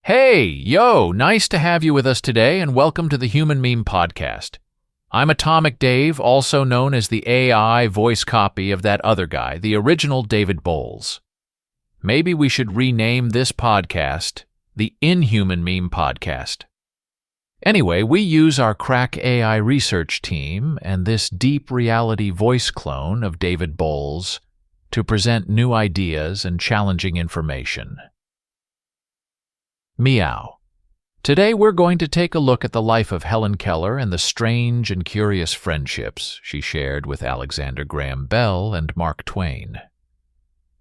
Hey, yo, nice to have you with us today and welcome to the Human Meme Podcast. I'm Atomic Dave, also known as the AI voice copy of that other guy, the original David Boles. Maybe we should rename this podcast the Inhuman Meme Podcast. Anyway, we use our crack AI research team and this deep reality voice clone of David Boles to present new ideas and challenging information. Meow. Today we're going to take a look at the life of Helen Keller and the strange and curious friendships she shared with Alexander Graham Bell and Mark Twain.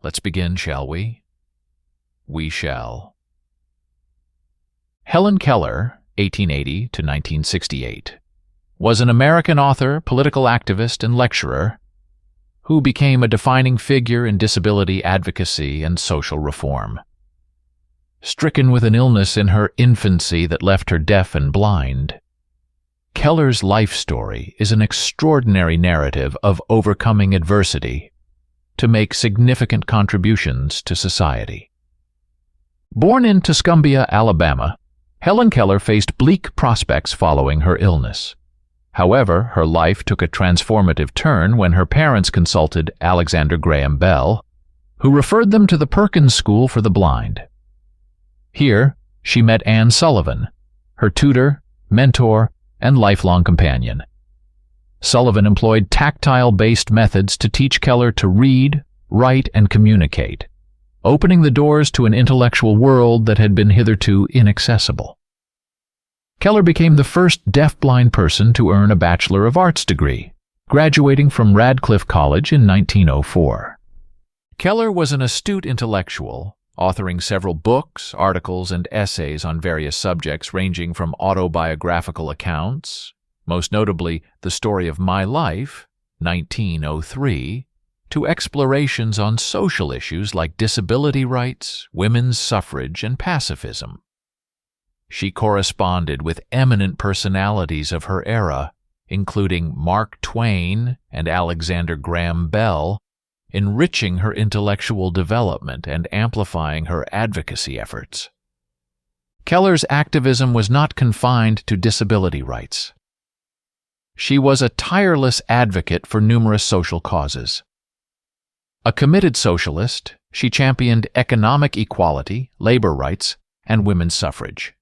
Let's begin, shall we? We shall. Helen Keller, 1880 to 1968, was an American author, political activist, and lecturer who became a defining figure in disability advocacy and social reform. Stricken with an illness in her infancy that left her deaf and blind, Keller's life story is an extraordinary narrative of overcoming adversity to make significant contributions to society. Born in Tuscumbia, Alabama, Helen Keller faced bleak prospects following her illness. However, her life took a transformative turn when her parents consulted Alexander Graham Bell, who referred them to the Perkins School for the Blind. Here, she met Anne Sullivan, her tutor, mentor, and lifelong companion. Sullivan employed tactile-based methods to teach Keller to read, write, and communicate, opening the doors to an intellectual world that had been hitherto inaccessible. Keller became the first deaf-blind person to earn a Bachelor of Arts degree, graduating from Radcliffe College in 1904. Keller was an astute intellectual, authoring several books, articles, and essays on various subjects ranging from autobiographical accounts, most notably The Story of My Life, 1903, to explorations on social issues like disability rights, women's suffrage, and pacifism. She corresponded with eminent personalities of her era, including Mark Twain and Alexander Graham Bell, enriching her intellectual development and amplifying her advocacy efforts. Keller's activism was not confined to disability rights. She was a tireless advocate for numerous social causes. A committed socialist, she championed economic equality, labor rights, and women's suffrage.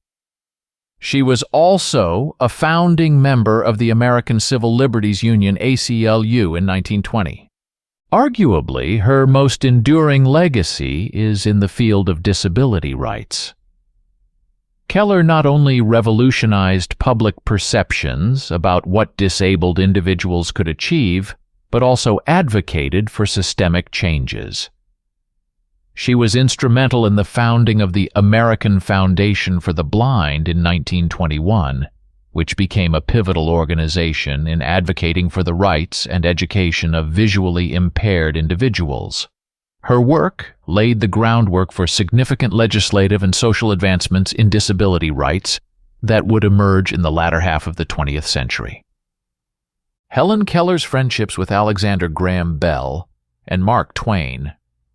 She was also a founding member of the American Civil Liberties Union ACLU in 1920. Arguably, her most enduring legacy is in the field of disability rights. Keller not only revolutionized public perceptions about what disabled individuals could achieve, but also advocated for systemic changes. She was instrumental in the founding of the American Foundation for the Blind in 1921, which became a pivotal organization in advocating for the rights and education of visually impaired individuals. Her work laid the groundwork for significant legislative and social advancements in disability rights that would emerge in the latter half of the 20th century. Helen Keller's friendships with Alexander Graham Bell and Mark Twain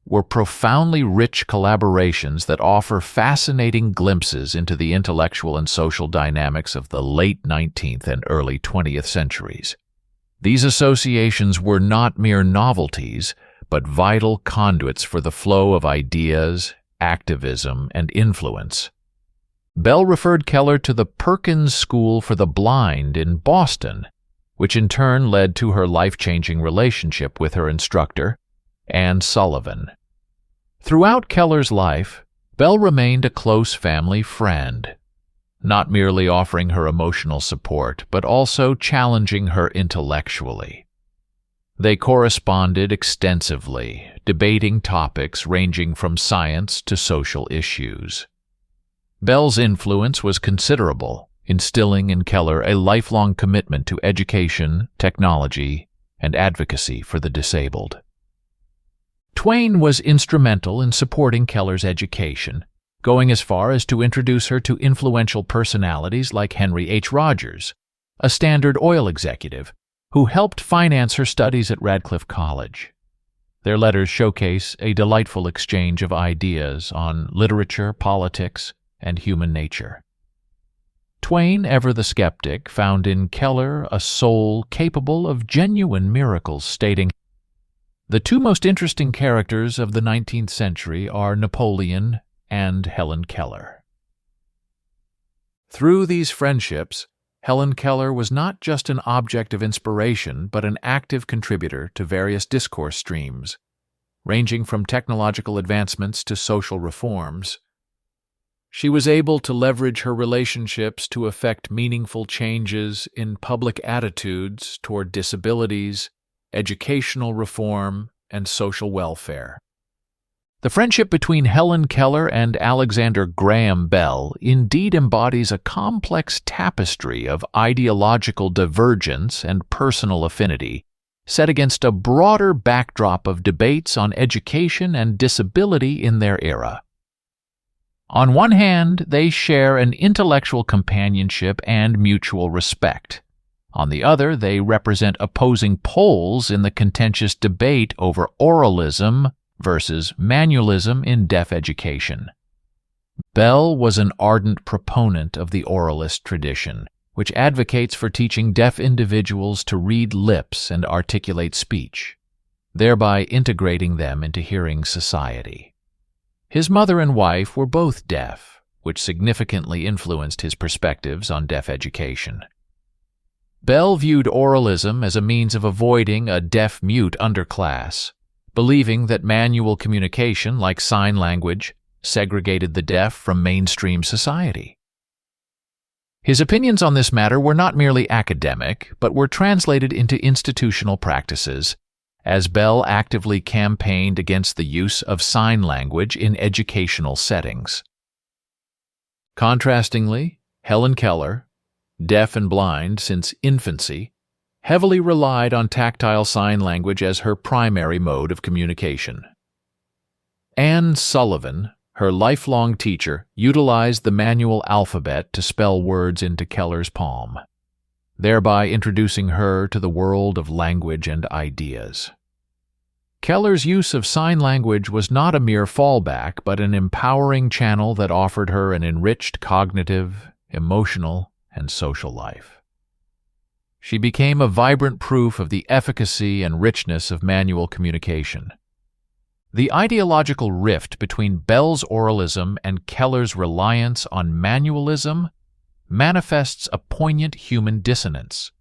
were profoundly rich collaborations that offer fascinating glimpses into the intellectual and social dynamics of the late 19th and early 20th centuries. These associations were not mere novelties, but vital conduits for the flow of ideas, activism, and influence. Bell referred Keller to the Perkins School for the Blind in Boston, which in turn led to her life-changing relationship with her instructor, Anne Sullivan. Throughout Keller's life, Bell remained a close family friend, not merely offering her emotional support, but also challenging her intellectually. They corresponded extensively, debating topics ranging from science to social issues. Bell's influence was considerable, instilling in Keller a lifelong commitment to education, technology, and advocacy for the disabled. Twain was instrumental in supporting Keller's education, going as far as to introduce her to influential personalities like Henry H. Rogers, a Standard Oil executive, who helped finance her studies at Radcliffe College. Their letters showcase a delightful exchange of ideas on literature, politics, and human nature. Twain, ever the skeptic, found in Keller a soul capable of genuine miracles, stating, "The two most interesting characters of the 19th century are Napoleon and Helen Keller." Through these friendships, Helen Keller was not just an object of inspiration, but an active contributor to various discourse streams, ranging from technological advancements to social reforms. She was able to leverage her relationships to effect meaningful changes in public attitudes toward disabilities, educational reform, and social welfare. The friendship between Helen Keller and Alexander Graham Bell indeed embodies a complex tapestry of ideological divergence and personal affinity, set against a broader backdrop of debates on education and disability in their era. On one hand, they share an intellectual companionship and mutual respect. On the other, they represent opposing poles in the contentious debate over oralism versus manualism in deaf education. Bell was an ardent proponent of the oralist tradition, which advocates for teaching deaf individuals to read lips and articulate speech, thereby integrating them into hearing society. His mother and wife were both deaf, which significantly influenced his perspectives on deaf education. Bell viewed oralism as a means of avoiding a deaf-mute underclass, believing that manual communication, like sign language, segregated the deaf from mainstream society. His opinions on this matter were not merely academic, but were translated into institutional practices, as Bell actively campaigned against the use of sign language in educational settings. Contrastingly, Helen Keller, deaf and blind since infancy, heavily relied on tactile sign language as her primary mode of communication. Anne Sullivan, her lifelong teacher, utilized the manual alphabet to spell words into Keller's palm, thereby introducing her to the world of language and ideas. Keller's use of sign language was not a mere fallback, but an empowering channel that offered her an enriched cognitive, emotional, and social life. She became a vibrant proof of the efficacy and richness of manual communication. The ideological rift between Bell's oralism and Keller's reliance on manualism manifests a poignant human dissonance.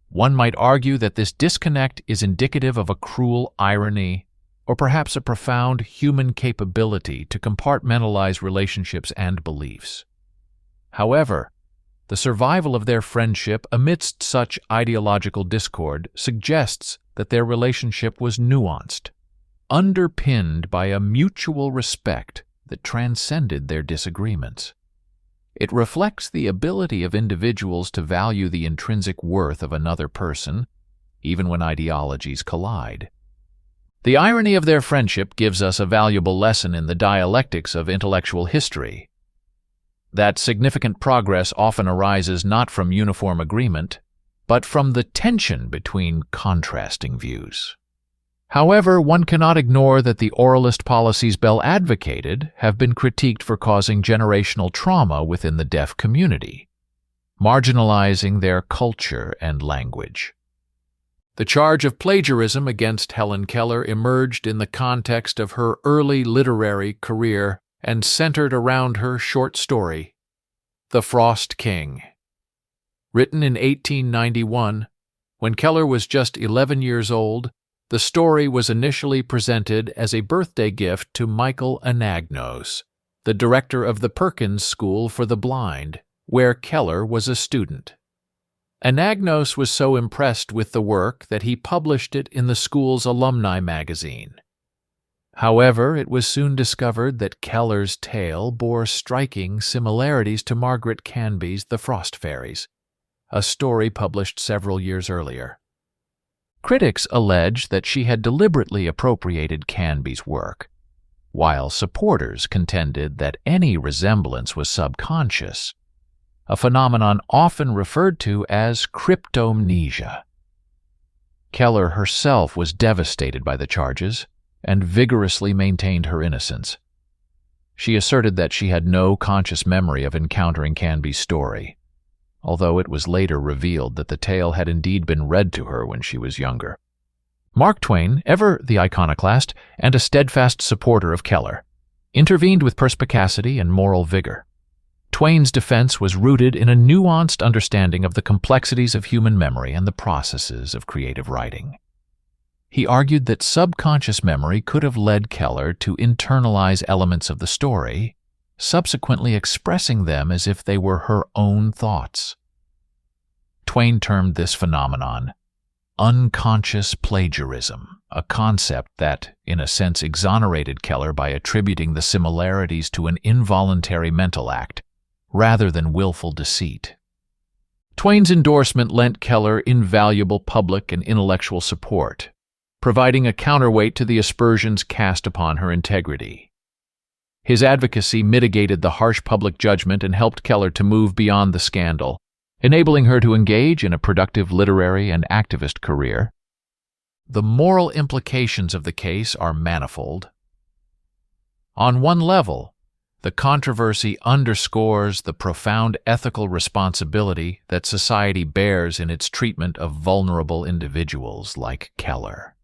One might argue that this disconnect is indicative of a cruel irony, or perhaps a profound human capability to compartmentalize relationships and beliefs. However, the survival of their friendship amidst such ideological discord suggests that their relationship was nuanced, underpinned by a mutual respect that transcended their disagreements. It reflects the ability of individuals to value the intrinsic worth of another person, even when ideologies collide. The irony of their friendship gives us a valuable lesson in the dialectics of intellectual history. That significant progress often arises not from uniform agreement, but from the tension between contrasting views. However, one cannot ignore that the oralist policies Bell advocated have been critiqued for causing generational trauma within the deaf community, marginalizing their culture and language. The charge of plagiarism against Helen Keller emerged in the context of her early literary career and centered around her short story, The Frost King. Written in 1891, when Keller was just 11 years old, the story was initially presented as a birthday gift to Michael Anagnos, the director of the Perkins School for the Blind, where Keller was a student. Anagnos was so impressed with the work that he published it in the school's alumni magazine. However, it was soon discovered that Keller's tale bore striking similarities to Margaret Canby's The Frost Fairies, a story published several years earlier. Critics alleged that she had deliberately appropriated Canby's work, while supporters contended that any resemblance was subconscious, a phenomenon often referred to as cryptomnesia. Keller herself was devastated by the charges and vigorously maintained her innocence. She asserted that she had no conscious memory of encountering Canby's story, although it was later revealed that the tale had indeed been read to her when she was younger. Mark Twain, ever the iconoclast and a steadfast supporter of Keller, intervened with perspicacity and moral vigor. Twain's defense was rooted in a nuanced understanding of the complexities of human memory and the processes of creative writing. He argued that subconscious memory could have led Keller to internalize elements of the story, subsequently expressing them as if they were her own thoughts. Twain termed this phenomenon unconscious plagiarism, a concept that, in a sense, exonerated Keller by attributing the similarities to an involuntary mental act, rather than willful deceit. Twain's endorsement lent Keller invaluable public and intellectual support, providing a counterweight to the aspersions cast upon her integrity. His advocacy mitigated the harsh public judgment and helped Keller to move beyond the scandal, enabling her to engage in a productive literary and activist career. The moral implications of the case are manifold. On one level, the controversy underscores the profound ethical responsibility that society bears in its treatment of vulnerable individuals like Keller.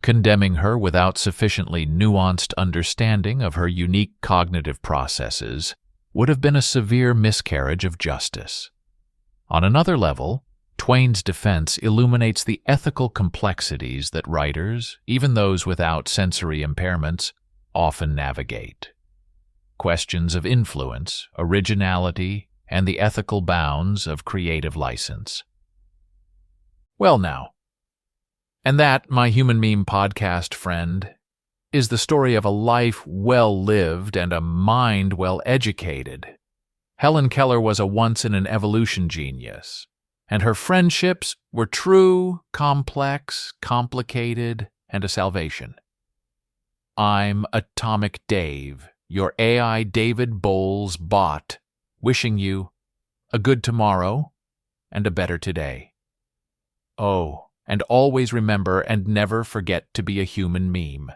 Condemning her without sufficiently nuanced understanding of her unique cognitive processes would have been a severe miscarriage of justice. On another level, Twain's defense illuminates the ethical complexities that writers, even those without sensory impairments, often navigate. Questions of influence, originality, and the ethical bounds of creative license. Well now, and that, my Human Meme podcast friend, is the story of a life well lived and a mind well educated. Helen Keller was a once-in-an-evolution genius, and her friendships were true, complex, complicated, and a salvation. I'm Atomic Dave, your AI David Boles bot, wishing you a good tomorrow and a better today. Oh, and always remember and never forget to be a human meme.